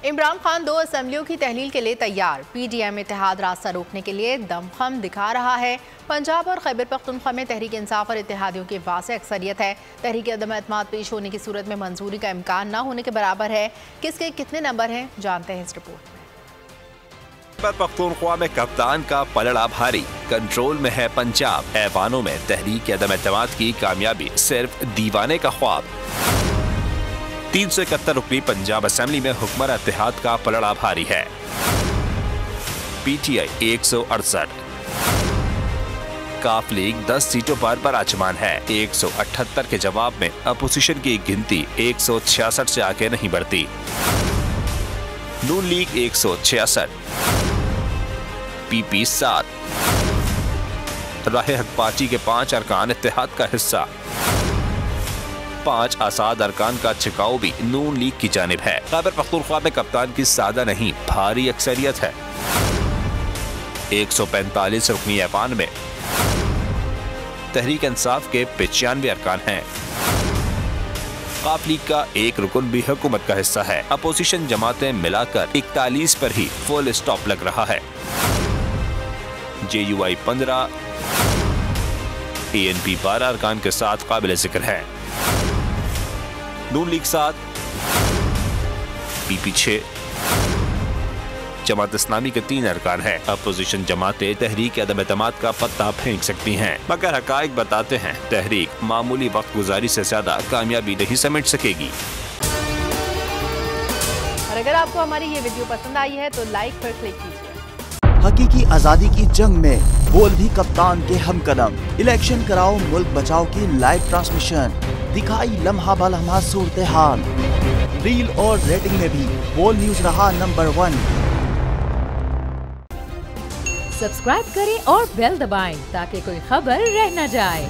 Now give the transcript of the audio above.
इमरान खान 2 असम्बलियों की तहलील के लिए तैयार। PDM इत्तेहाद रास्ता रोकने के लिए दमखम दिखा रहा है। पंजाब और खैबर पख्तूनख्वा में तहरीक इंसाफ और इत्तेहादियों की वाज़ेह अक्सरियत है। तहरीक अदम एतमाद पेश होने की सूरत में मंजूरी का इम्कान न होने के बराबर है। किसके कितने नंबर हैं, जानते हैं इस रिपोर्ट में। खैबर पख्तूनख्वा में कप्तान का पलड़ा भारी, कंट्रोल में है पंजाब। ऐवानों में तहरीक अदम एतमाद की कामयाबी सिर्फ दीवाने का ख्वाब। 371 रुकनी पंजाब असेंबली में हुक्मरान इत्तेहाद का पलड़ा भारी है। PTI 168, काफ लीग 10 सीटों पर बराजमान है। 178 के जवाब में अपोजिशन की गिनती 166 से आगे नहीं बढ़ती। नून लीग 166, PP 7, राह हक पार्टी के 5 अरकान इत्तेहाद का हिस्सा। 5 आसाद अरकान का छिकाव भी नून लीग की जानिब है। खैबर पख्तूनख्वा में कप्तान की सादा नहीं भारी अक्सरियत है। 145 रुकनी ऐवान में तहरीक इंसाफ के 95 अरकान हैं। काफ लीग का 1 रुकन भी हुकूमत का हिस्सा है। अपोजिशन जमातें मिलाकर 41 पर ही फुल स्टॉप लग रहा है। JUI 15, ANP 12 अरकान के साथ काबिल जिक्र है। नून लीग 7, PP 6, जमात इस्लामी के 3 अरकान हैं। अपोजिशन जमातें तहरीक अदम एतमाद का पत्ता फेंक सकती हैं, मगर हकाइक बताते हैं तहरीक मामूली वक्त गुजारी से ज्यादा कामयाबी नहीं समेट सकेगी। और अगर आपको हमारी ये वीडियो पसंद आई है तो लाइक पर क्लिक कीजिए। हकीकी आजादी की जंग में बोल भी कप्तान के हमकदम। इलेक्शन कराओ मुल्क बचाओ की लाइव ट्रांसमिशन, दिखाई लम्हा बलम्हा सूरत हाल। रील और रेटिंग में भी बोल न्यूज रहा नंबर 1। सब्सक्राइब करें और बेल दबाएं ताकि कोई खबर रह न जाए।